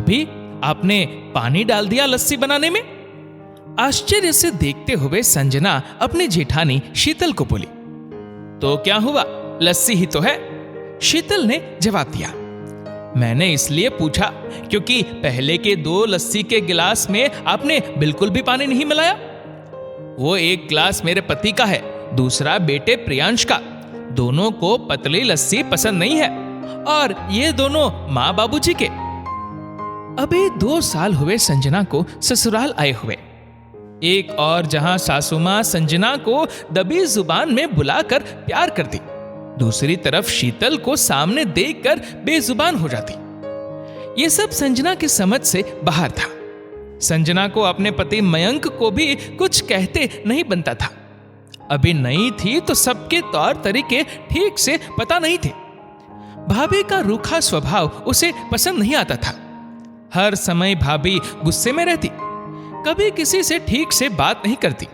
भाभी, आपने पानी डाल दिया लस्सी बनाने में? आश्चर्य से देखते हुए संजना अपनी जेठानी शीतल को बोली। तो क्या हुआ, लस्सी ही तो है, शीतल ने जवाब दिया। मैंने इसलिए पूछा क्योंकि पहले के 2 लस्सी के गिलास में आपने बिल्कुल भी पानी नहीं मिलाया। वो एक गिलास मेरे पति का है, दूसरा बेटे प्रियांश का। दोनों को पतली लस्सी पसंद नहीं है, और ये दोनों माँ बाबूजी के। अभी 2 साल हुए संजना को ससुराल आए हुए। एक और जहां सासू मां संजना को दबी जुबान में बुलाकर प्यार करती, दूसरी तरफ शीतल को सामने देखकर बेजुबान हो जाती। ये सब संजना की समझ से बाहर था। संजना को अपने पति मयंक को भी कुछ कहते नहीं बनता था। अभी नई थी तो सबके तौर तरीके ठीक से पता नहीं थे। भाभी का रूखा स्वभाव उसे पसंद नहीं आता था। हर समय भाभी गुस्से में रहती, कभी किसी से ठीक से बात नहीं करती।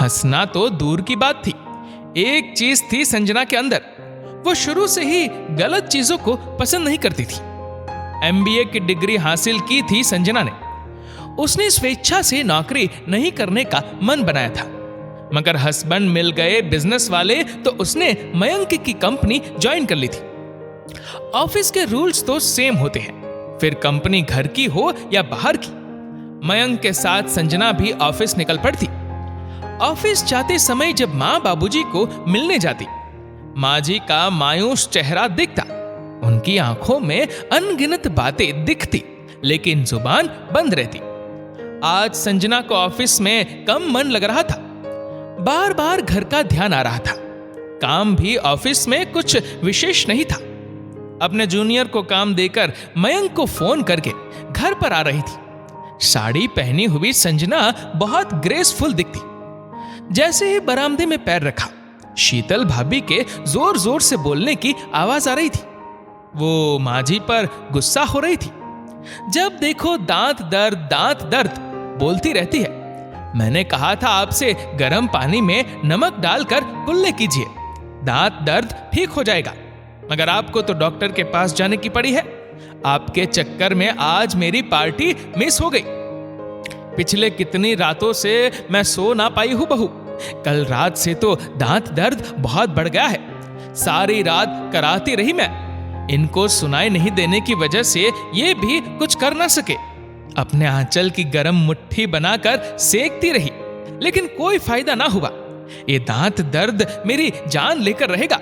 हंसना तो दूर की बात थी। एक चीज थी संजना के अंदर, वो शुरू से ही गलत चीजों को पसंद नहीं करती थी। MBA की डिग्री हासिल की थी संजना ने। उसने स्वेच्छा से नौकरी नहीं करने का मन बनाया था, मगर हस्बैंड मिल गए बिजनेस वाले तो उसने मयंक की कंपनी ज्वाइन कर ली थी। ऑफिस के रूल्स तो सेम होते हैं, फिर कंपनी घर की हो या बाहर की। मयंक के साथ संजना भी ऑफिस निकल पड़ती। ऑफिस जाते समय जब माँ बाबूजी को मिलने जाती, माँ जी का मायूस चेहरा दिखता। उनकी आंखों में अनगिनत बातें दिखती, लेकिन जुबान बंद रहती। आज संजना को ऑफिस में कम मन लग रहा था। बार बार घर का ध्यान आ रहा था। काम भी ऑफिस में कुछ विशेष नहीं था। अपने जूनियर को काम देकर मयंक को फोन करके घर पर आ रही थी। साड़ी पहनी हुई संजना बहुत ग्रेसफुल दिखती। जैसे ही बरामदे में पैर रखा, शीतल भाभी के जोर जोर से बोलने की आवाज आ रही थी। वो माँ जी पर गुस्सा हो रही थी। जब देखो दांत दर्द बोलती रहती है। मैंने कहा था आपसे गर्म पानी में नमक डालकर कुल्ले कीजिए, दांत दर्द ठीक हो जाएगा, मगर आपको तो डॉक्टर के पास जाने की पड़ी है। आपके चक्कर में आज मेरी पार्टी मिस हो गई। पिछले कितनी रातों से मैं सो ना पाई हूं बहू। कल रात से तो दांत दर्द बहुत बढ़ गया है। सारी रात कराती रही मैं। इनको सुनाई नहीं देने की वजह से ये भी कुछ कर ना सके। अपने आंचल की गर्म मुट्ठी बनाकर सेकती रही, लेकिन कोई फायदा ना हुआ। ये दांत दर्द मेरी जान लेकर रहेगा।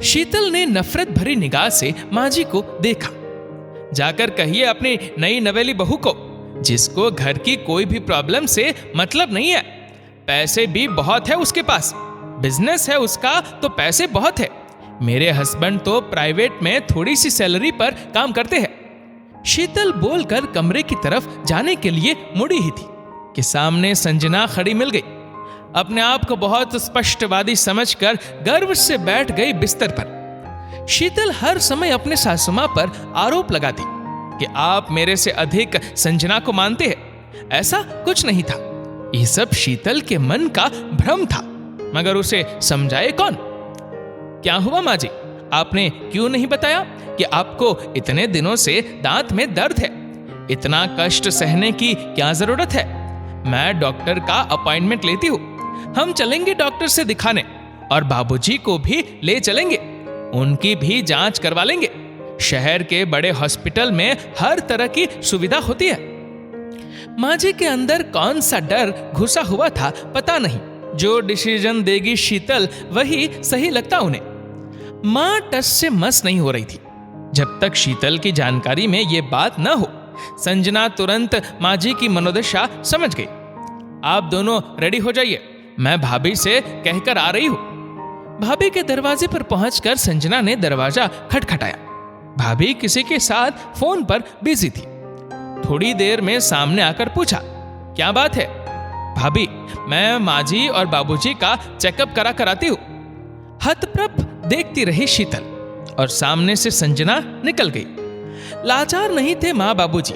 शीतल ने नफरत भरी निगाह से माँ जी को देखा। जाकर कहिए अपनी नई नवेली बहू को, जिसको घर की कोई भी प्रॉब्लम से मतलब नहीं है। पैसे भी बहुत है उसके पास, बिजनेस है उसका तो पैसे बहुत है। मेरे हस्बैंड तो प्राइवेट में थोड़ी सी सैलरी पर काम करते हैं। शीतल बोलकर कमरे की तरफ जाने के लिए मुड़ी ही थी कि सामने संजना खड़ी मिल गई। अपने आप को बहुत स्पष्टवादी समझकर गर्व से बैठ गई बिस्तर पर। शीतल हर समय अपने सासू मां पर आरोप लगाती कि आप मेरे से अधिक संजना को मानते हैं। ऐसा कुछ नहीं था। ये सब शीतल के मन का भ्रम था, मगर उसे समझाए कौन? क्या हुआ माँ जी, आपने क्यों नहीं बताया कि आपको इतने दिनों से दांत में दर्द है? इतना कष्ट सहने की क्या जरूरत है? मैं डॉक्टर का अपॉइंटमेंट लेती हूँ। हम चलेंगे डॉक्टर से दिखाने, और बाबूजी को भी ले चलेंगे। उनकी भी जांच करवा लेंगे। शहर के बड़े हॉस्पिटल में हर तरह की सुविधा होती है। माँ जी के अंदर कौन सा डर घुसा हुआ था पता नहीं। जो डिसीजन देगी शीतल वही सही लगता उन्हें। माँ टस से मस नहीं हो रही थी। जब तक शीतल की जानकारी में ये बात न हो, संजना तुरंत माँ जी की मनोदशा समझ गई। आप दोनों रेडी हो जाइए, मैं भाभी से कहकर आ रही हूं। भाभी के दरवाजे पर पहुंचकर संजना ने दरवाजा खटखटाया। भाभी किसी के साथ फोन पर बिजी थी। थोड़ी देर में सामने आकर पूछा, क्या बात है? भाभी, मैं माँ जी और बाबूजी का चेकअप करा कर आती हूँ। हतप्रभ देखती रही शीतल, और सामने से संजना निकल गई। लाचार नहीं थे माँ बाबूजी,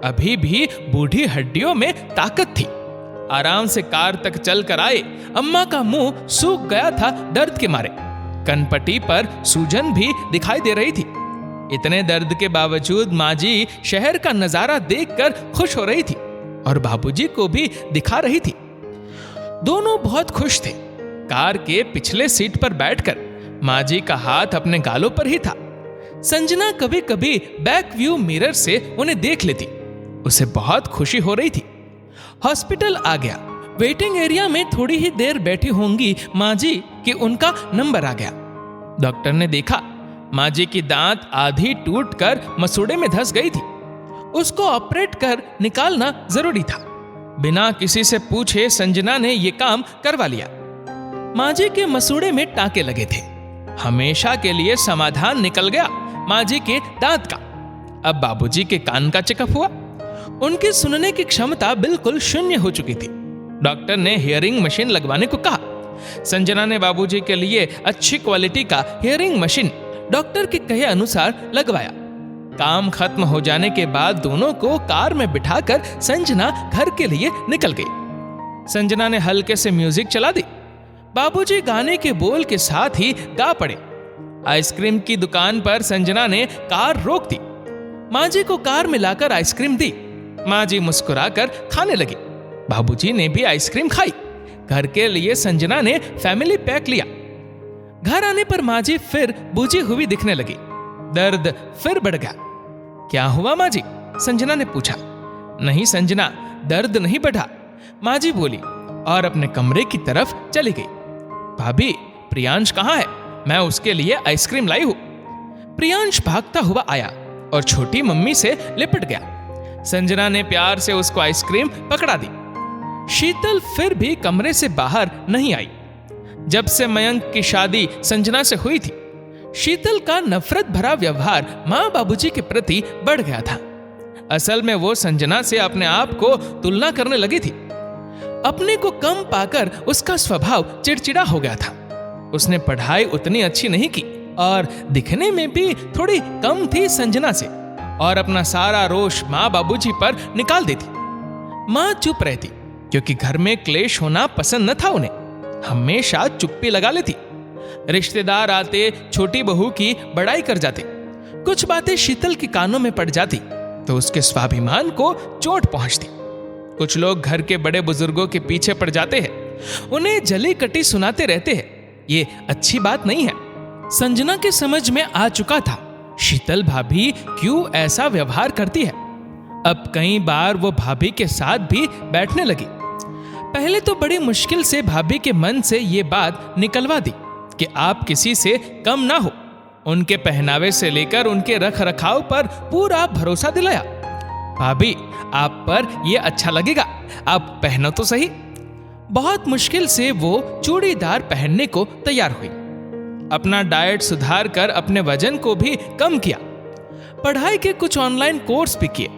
अभी भी बूढ़ी हड्डियों में ताकत थी। आराम से कार तक चल कर आए। अम्मा का मुंह सूख गया था दर्द के मारे। कनपट्टी पर सूजन भी दिखाई दे रही थी। इतने दर्द के बावजूद माँ जी शहर का नजारा देखकर खुश हो रही थी और बाबूजी को भी दिखा रही थी। दोनों बहुत खुश थे। कार के पिछले सीट पर बैठकर माँ जी का हाथ अपने गालों पर ही था। संजना कभी कभी बैक व्यू मिरर से उन्हें देख लेती। उसे बहुत खुशी हो रही थी। हॉस्पिटल आ गया। वेटिंग एरिया में थोड़ी ही देर बैठी होंगी माँ जी कि उनका नंबर आ गया। डॉक्टर ने देखा माँ जी की दांत आधी टूटकर मसूड़े में धंस गई थी। उसको ऑपरेट कर निकालना जरूरी था। बिना किसी से पूछे संजना ने यह काम करवा लिया। माँ जी के मसूड़े में टाके लगे थे। हमेशा के लिए समाधान निकल गया माँ जी के दांत का। अब बाबूजी के कान का चेकअप हुआ। उनकी सुनने की क्षमता बिल्कुल शून्य हो चुकी थी। डॉक्टर ने हियरिंग मशीन लगवाने को कहा। संजना ने बाबूजी के लिए अच्छी क्वालिटी का हियरिंग मशीन डॉक्टर के कहे अनुसार लगवाया। काम खत्म हो जाने के बाद दोनों को कार में बिठाकर संजना घर के लिए निकल गई। संजना ने हल्के से म्यूजिक चला दी। बाबूजी गाने के बोल के साथ ही गा पड़े। आइसक्रीम की दुकान पर संजना ने कार रोक दी। माँ जी को कार में लाकर आइसक्रीम दी। माँ जी मुस्कुराकर खाने लगी। बाबूजी ने भी आइसक्रीम खाई। घर के लिए संजना ने फैमिली पैक लिया। घर आने पर माँ जी फिर बुझी हुई दिखने लगी। दर्द फिर बढ़ गया। क्या हुआ माँ जी? संजना ने पूछा। नहीं संजना, दर्द नहीं बढ़ा, माँ जी बोली और अपने कमरे की तरफ चली गई। भाभी, प्रियांश कहाँ है? मैं उसके लिए आइसक्रीम लाई हूं। प्रियांश भागता हुआ आया और छोटी मम्मी से लिपट गया। संजना ने प्यार से उसको आइसक्रीम पकड़ा दी। शीतल फिर भी कमरे से बाहर नहीं आई। जब से मयंक की शादी संजना से हुई थी, शीतल का नफरत भरा व्यवहार माँ बाबूजी के प्रति बढ़ गया था। असल में वो संजना से अपने आप को तुलना करने लगी थी। अपने को कम पाकर उसका स्वभाव चिड़चिड़ा हो गया था। उसने पढ़ाई उतनी अच्छी नहीं की और दिखने में भी थोड़ी कम थी संजना से, और अपना सारा रोष माँ बाबूजी पर निकाल देती। माँ चुप रहती क्योंकि घर में क्लेश होना पसंद न था उन्हें। हमेशा चुप्पी लगा लेती। रिश्तेदार आते छोटी बहू की बड़ाई कर जाते। कुछ बातें शीतल के कानों में पड़ जाती तो उसके स्वाभिमान को चोट पहुंचती। कुछ लोग घर के बड़े बुजुर्गों के पीछे पड़ जाते हैं, उन्हें जली कटी सुनाते रहते हैं। ये अच्छी बात नहीं है। संजना के समझ में आ चुका था शीतल भाभी क्यों ऐसा व्यवहार करती है। अब कई बार वो भाभी के साथ भी बैठने लगी। पहले तो बड़ी मुश्किल से भाभी के मन से ये बात निकलवा दी कि आप किसी से कम ना हो। उनके पहनावे से लेकर उनके रख रखाव पर पूरा भरोसा दिलाया। भाभी, आप पर ये अच्छा लगेगा, आप पहनो तो सही। बहुत मुश्किल से वो चूड़ीदार पहनने को तैयार हुई। अपना डाइट सुधार कर अपने वजन को भी कम किया। पढ़ाई के कुछ ऑनलाइन कोर्स भी किए।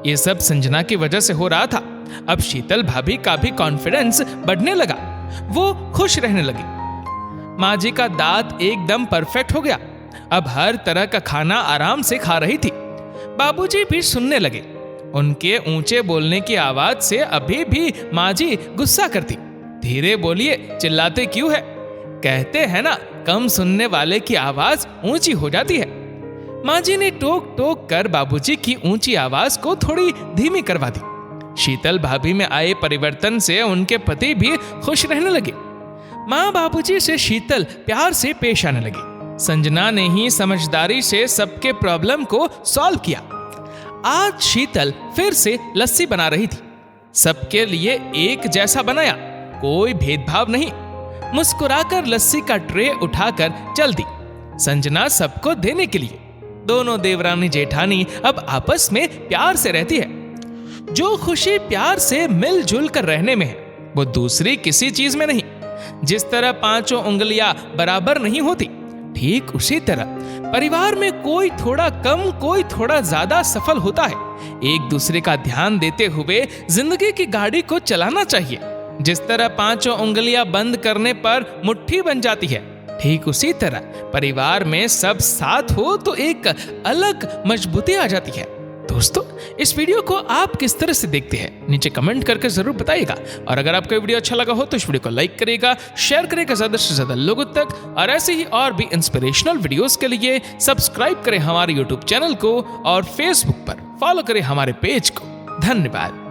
ये सब संजना की वजह से हो रहा था। अब शीतल भाभी का भी कॉन्फिडेंस बढ़ने लगा। वो खुश रहने लगी। माँ जी का दांत एकदम परफेक्ट हो गया। अब हर तरह का खाना आराम से खा रही थी। बाबूजी भी सुनने लगे। उनके ऊंचे बोलने की आवाज से अभी भी माँ जी गुस्सा करती। धीरे बोलिए, चिल्लाते क्यों है? कहते हैं ना, कम सुनने वाले की आवाज ऊंची हो जाती है। माँ जी ने टोक टोक कर बाबूजी की ऊंची आवाज को थोड़ी धीमी करवा दी। शीतल भाभी में आए परिवर्तन से उनके पति भी खुश रहने लगे। माँ बाबूजी से शीतल प्यार से पेश आने लगी। संजना ने ही समझदारी से सबके प्रॉब्लम को सॉल्व किया। आज शीतल फिर से लस्सी बना रही थी। सबके लिए एक जैसा बनाया, कोई भेदभाव नहीं। मुस्कुराकर लस्सी का ट्रे उठाकर चल दी संजना सबको देने के लिए। दोनों देवरानी जेठानी अब आपस में प्यार से रहती है। जो खुशी प्यार से मिलजुल कर रहने में है, वो दूसरी किसी चीज में नहीं। जिस तरह पांचों उंगलियां बराबर नहीं होती, ठीक उसी तरह परिवार में कोई थोड़ा कम, कोई थोड़ा ज्यादा सफल होता है। एक दूसरे का ध्यान देते हुए जिंदगी की गाड़ी को चलाना चाहिए। जिस तरह पांचों उंगलियां बंद करने पर मुट्ठी बन जाती है, ठीक उसी तरह परिवार में सब साथ हो तो एक अलग मजबूती आ जाती है। दोस्तों, इस वीडियो को आप किस तरह से देखते हैं नीचे कमेंट करके जरूर बताइएगा। और अगर आपको वीडियो अच्छा लगा हो तो इस वीडियो को लाइक करिएगा, शेयर करिएगा ज्यादा से ज्यादा लोगों तक, और ऐसे ही और भी इंस्पिरेशनल वीडियोस के लिए सब्सक्राइब करें हमारे यूट्यूब चैनल को और फेसबुक पर फॉलो करें हमारे पेज को। धन्यवाद।